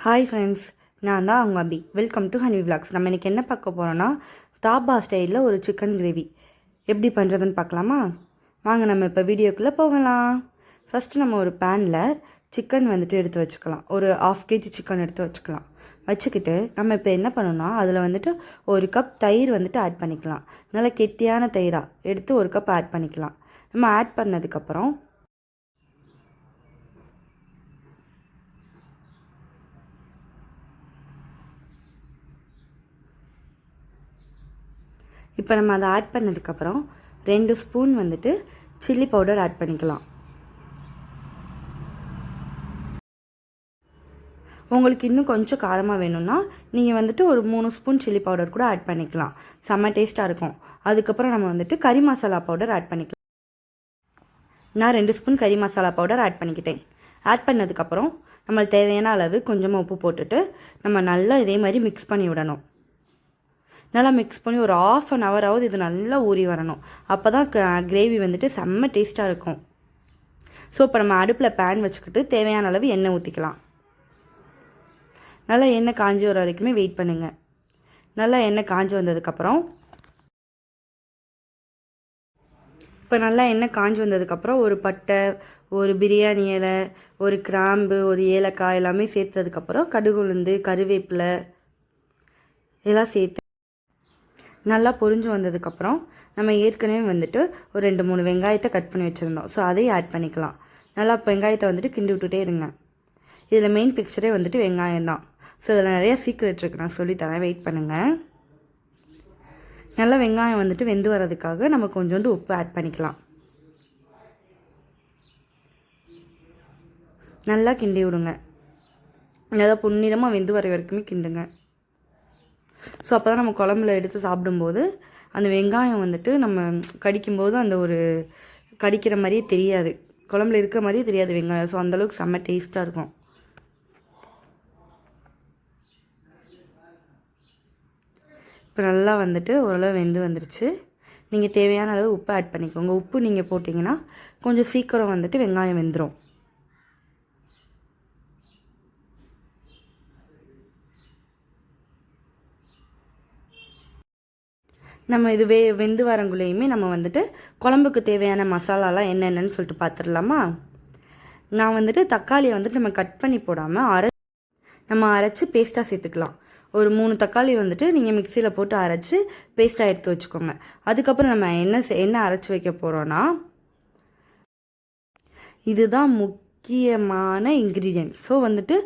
Hi friends, நான் தான் அவங்க Abhi. Welcome to Honey Vlogs. நம்ம இன்றைக்கி என்ன பார்க்க போகிறோன்னா, தாபா ஸ்டைலில் ஒரு சிக்கன் கிரேவி எப்படி பண்ணுறதுன்னு பார்க்கலாமா? வாங்க நம்ம இப்போ வீடியோக்குள்ளே போகலாம். ஃபஸ்ட்டு நம்ம ஒரு பேனில் சிக்கன் வந்துட்டு எடுத்து வச்சுக்கலாம். ஒரு 1/2 kg சிக்கன் எடுத்து வச்சுக்கலாம். வச்சுக்கிட்டு நம்ம இப்போ என்ன பண்ணணும்னா, அதில் வந்துட்டு 1 கப் தயிர் வந்துட்டு ஆட் பண்ணிக்கலாம். நல்லா கெட்டியான தயிராக எடுத்து 1 கப் ஆட் பண்ணிக்கலாம். நம்ம ஆட் பண்ணதுக்கப்புறம் இப்போ நம்ம அதை ஆட் பண்ணதுக்கப்புறம் 2 ஸ்பூன் வந்துட்டு சில்லி பவுடர் ஆட் பண்ணிக்கலாம். உங்களுக்கு இன்னும் கொஞ்சம் காரமாக வேணும்னா நீங்கள் வந்துட்டு ஒரு 3 ஸ்பூன் சில்லி பவுடர் கூட ஆட் பண்ணிக்கலாம். செம்ம டேஸ்ட்டாக இருக்கும். அதுக்கப்புறம் நம்ம வந்துட்டு கறி மசாலா பவுடர் ஆட் பண்ணிக்கலாம். நான் 2 ஸ்பூன் கறி மசாலா பவுடர் ஆட் பண்ணிக்கிட்டேன். ஆட் பண்ணதுக்கப்புறம் நம்மளுக்கு தேவையான அளவு கொஞ்சமாக உப்பு போட்டுட்டு நம்ம நல்லா இதே மாதிரி மிக்ஸ் பண்ணி விடணும். நல்லா மிக்ஸ் பண்ணி ஒரு 1/2 ஹவராவது இது நல்லா ஊறி வரணும். அப்போ தான் கிரேவி வந்துட்டு செம்ம டேஸ்ட்டாக இருக்கும். ஸோ இப்போ நம்ம அடுப்பில் பேன் வச்சுக்கிட்டு தேவையான அளவு எண்ணெய் ஊற்றிக்கலாம். நல்லா எண்ணெய் காஞ்சி வர வரைக்குமே வெயிட் பண்ணுங்கள். நல்லா எண்ணெய் காஞ்சி வந்ததுக்கப்புறம் நல்லா எண்ணெய் காஞ்சி வந்ததுக்கப்புறம் ஒரு பட்டை, ஒரு பிரியாணி இலை, ஒரு கிராம்பு, ஒரு ஏலக்காய் எல்லாமே சேர்த்ததுக்கப்புறம் கடுகு, உளுந்து, கருவேப்பிலை எல்லாம் சேர்த்து நல்லா பொரிஞ்சு வந்ததுக்கப்புறம் நம்ம ஏற்கனவே வந்துட்டு ஒரு 2-3 வெங்காயத்தை கட் பண்ணி வச்சுருந்தோம். ஸோ அதையும் ஆட் பண்ணிக்கலாம். நல்லா வெங்காயத்தை வந்துட்டு கிண்டி விட்டுட்டே இருங்க. இதில் மெயின் பிக்சரே வந்துட்டு வெங்காயம் தான். ஸோ இதில் நிறையா சீக்ரெட் இருக்குது, நான் சொல்லித்தரேன், வெயிட் பண்ணுங்கள். நல்லா வெங்காயம் வந்துட்டு வெந்து வர்றதுக்காக நம்ம கொஞ்சோண்டு உப்பு ஆட் பண்ணிக்கலாம். நல்லா கிண்டி விடுங்க. நல்லா பொன்னிறமாக வெந்து வர வரைக்குமே கிண்டுங்க. ஸோ அப்போ தான் நம்ம குழம்புல எடுத்து சாப்பிடும்போது அந்த வெங்காயம் வந்துட்டு நம்ம கடிக்கும்போது அந்த ஒரு கடிக்கிற மாதிரியே தெரியாது, குழம்புல இருக்க மாதிரியே தெரியாது வெங்காயம். ஸோ அந்தளவுக்கு செம்ம டேஸ்ட்டாக இருக்கும். இப்போ நல்லா வந்துட்டு ஓரளவு வெந்து வந்துருச்சு. நீங்கள் தேவையான அளவு உப்பு ஆட் பண்ணிக்கோங்க. உப்பு நீங்கள் போட்டிங்கன்னா கொஞ்சம் சீக்கிரம் வந்துட்டு வெங்காயம் வெந்துடும். நம்ம இது வெந்து வரங்குள்ளேயுமே நம்ம வந்துட்டு குழம்புக்கு தேவையான மசாலாலாம் என்னென்னு சொல்லிட்டு பார்த்துடலாமா? நான் வந்துட்டு தக்காளியை வந்துட்டு நம்ம கட் பண்ணி போடாமல் நம்ம அரைச்சி பேஸ்ட்டாக சேர்த்துக்கலாம். ஒரு 3 தக்காளி வந்துட்டு நீங்கள் மிக்சியில் போட்டு அரைச்சி பேஸ்ட்டாக எடுத்து வச்சுக்கோங்க. அதுக்கப்புறம் நம்ம என்ன அரைச்சி வைக்க போகிறோன்னா, இதுதான் முக்கியமான இன்க்ரீடியன்ட். ஸோ வந்துட்டு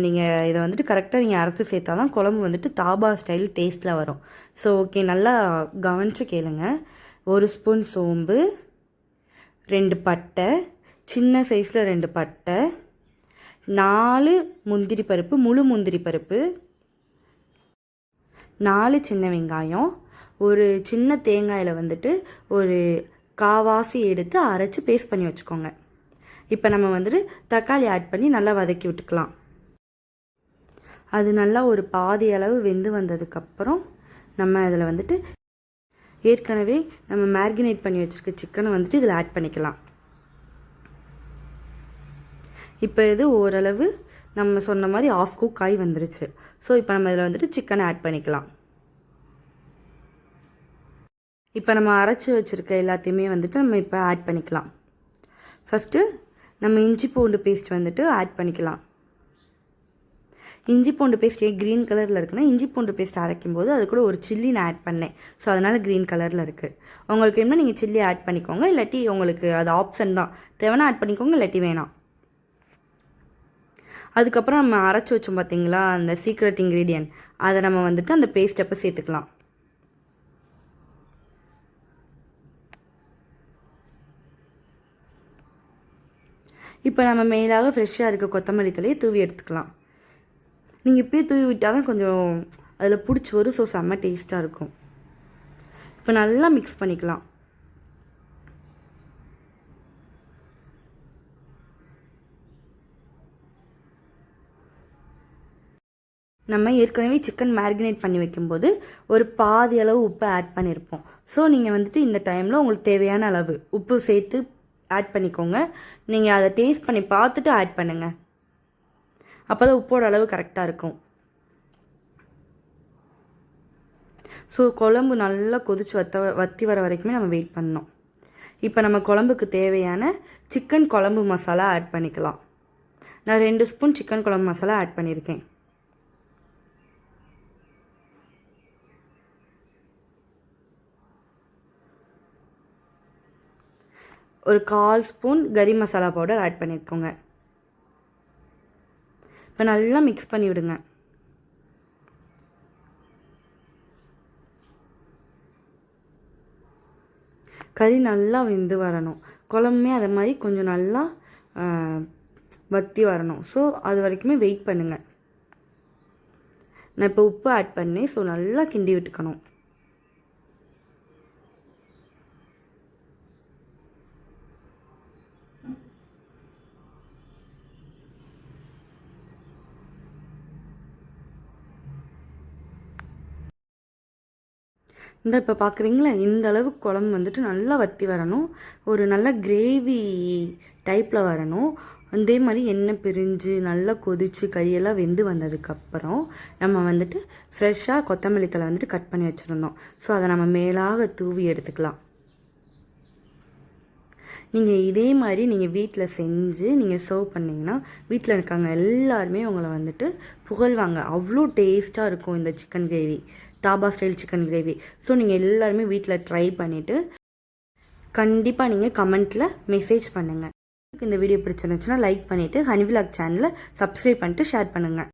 நீங்கள் இதை வந்துட்டு கரெக்டாக நீங்கள் அரைச்சி சேர்த்தா தான் குழம்பு வந்துட்டு தாபா ஸ்டைல் டேஸ்ட்டில் வரும். ஸோ ஓகே, நல்லா கவனித்து கேளுங்க. 1 ஸ்பூன் சோம்பு, 2 பட்டை, சின்ன சைஸில் 2 பட்டை, 4 முந்திரி பருப்பு, முழு முந்திரி பருப்பு, 4 சின்ன வெங்காயம், ஒரு சின்ன தேங்காயில் வந்துட்டு ஒரு காவாசி எடுத்து அரைச்சி பேஸ்ட் பண்ணி வச்சுக்கோங்க. இப்போ நம்ம வந்துட்டு தக்காளி ஆட் பண்ணி நல்லா வதக்கி விட்டுக்கலாம். அது நல்லா ஒரு பாதி அளவு வெந்து வந்ததுக்கப்புறம் நம்ம அதில் வந்துட்டு ஏற்கனவே நம்ம மேரினேட் பண்ணி வச்சுருக்க சிக்கனை வந்துட்டு இதில் ஆட் பண்ணிக்கலாம். இப்போ இது ஓரளவு நம்ம சொன்ன மாதிரி 1/2 குக் ஆகி வந்துருச்சு. ஸோ இப்போ நம்ம இதில் வந்துட்டு சிக்கனை ஆட் பண்ணிக்கலாம். இப்போ நம்ம அரைச்சி வச்சுருக்க எல்லாத்தையுமே வந்துட்டு நம்ம இப்போ ஆட் பண்ணிக்கலாம். ஃபஸ்ட்டு நம்ம இஞ்சி பூண்டு பேஸ்ட் வந்துட்டு ஆட் பண்ணிக்கலாம். இஞ்சி பூண்டு பேஸ்ட் க்ரீன் கலரில் இருக்குன்னா, இஞ்சி பூண்டு பேஸ்ட் அரைக்கும்போது அது கூட ஒரு சில்லி நான் ஆட் பண்ணேன். ஸோ அதனால் க்ரீன் கலரில் இருக்குது. உங்களுக்கு என்ன நீங்கள் சில்லி ஆட் பண்ணிக்கோங்க, இல்லாட்டி உங்களுக்கு அது ஆப்ஷன் தான், தேவைன்னா ஆட் பண்ணிக்கோங்க, இல்லாட்டி வேணாம். அதுக்கப்புறம் நம்ம அரைச்சி வச்சோம் பார்த்தீங்களா அந்த சீக்ரெட் இன்க்ரீடியன்ட், அதை நம்ம வந்துட்டு அந்த பேஸ்ட் அப்போ சேர்த்துக்கலாம். இப்போ நம்ம மேலாக ஃப்ரெஷ்ஷாக இருக்க கொத்தமல்லி தலையை தூவி எடுத்துக்கலாம். நீங்கள் இப்போயே தூவி விட்டால் தான் கொஞ்சம் அதில் பிடிச்சி வரும். ஸோ செம்ம டேஸ்ட்டாக இருக்கும். இப்போ நல்லா மிக்ஸ் பண்ணிக்கலாம். நம்ம ஏற்கனவே சிக்கன் மேரினேட் பண்ணி வைக்கும்போது ஒரு பாதி அளவு உப்பு ஆட் பண்ணியிருப்போம். ஸோ நீங்கள் வந்துட்டு இந்த டைமில் உங்களுக்கு தேவையான அளவு உப்பு சேர்த்து ஆட் பண்ணிக்கோங்க. நீங்கள் அதை டேஸ்ட் பண்ணி பார்த்துட்டு ஆட் பண்ணுங்கள். அப்போ தான் உப்போட அளவு கரெக்டாக இருக்கும். ஸோ குழம்பு நல்லா கொதித்து வற்றி வர வரைக்குமே நம்ம வெயிட் பண்ணணும். இப்போ நம்ம குழம்புக்கு தேவையான சிக்கன் குழம்பு மசாலா ஆட் பண்ணிக்கலாம். நான் 2 ஸ்பூன் சிக்கன் குழம்பு மசாலா ஆட் பண்ணியிருக்கேன். ஒரு 1/4 ஸ்பூன் கறி மசாலா பவுடர் ஆட் பண்ணியிருக்கோங்க. இப்போ நல்லா மிக்ஸ் பண்ணி விடுங்க. கறி நல்லா வெந்து வரணும். குழம்புமே அதை மாதிரி கொஞ்சம் நல்லா வற்றி வரணும். ஸோ அது வரைக்குமே வெயிட் பண்ணுங்கள். நான் இப்போ உப்பு ஆட் பண்ணேன். ஸோ நல்லா கிண்டி விட்டுக்கணும். இந்த இப்போ பார்க்குறீங்களா, இந்த அளவுக்கு குழம்பு வந்துட்டு நல்லா வற்றி வரணும். ஒரு நல்ல கிரேவி டைப்பில் வரணும். அதே மாதிரி எண்ணெய் பிரிஞ்சு நல்லா கொதித்து கறியெல்லாம் வெந்து வந்ததுக்கப்புறம் நம்ம வந்துட்டு ஃப்ரெஷ்ஷாக கொத்தமல்லி தழை வந்துட்டு கட் பண்ணி வச்சுருந்தோம். ஸோ அதை நம்ம மேலாக தூவி எடுத்துக்கலாம். நீங்கள் இதே மாதிரி நீங்கள் வீட்டில் செஞ்சு நீங்கள் சர்வ் பண்ணிங்கன்னா வீட்டில் இருக்காங்க எல்லாருமே உங்களை வந்துட்டு புகழ்வாங்க. அவ்வளோ டேஸ்ட்டாக இருக்கும் இந்த chicken gravy, dhaba style chicken gravy. So நீங்கள் எல்லாருமே வீட்டில் ட்ரை பண்ணிவிட்டு கண்டிப்பாக நீங்கள் கமெண்ட்டில் மெசேஜ் பண்ணுங்கள். இந்த வீடியோ பிடிச்சிருந்துச்சுன்னா லைக் பண்ணிவிட்டு ஹனி விலாக் சேனலை சப்ஸ்கிரைப் பண்ணிட்டு ஷேர் பண்ணுங்கள்.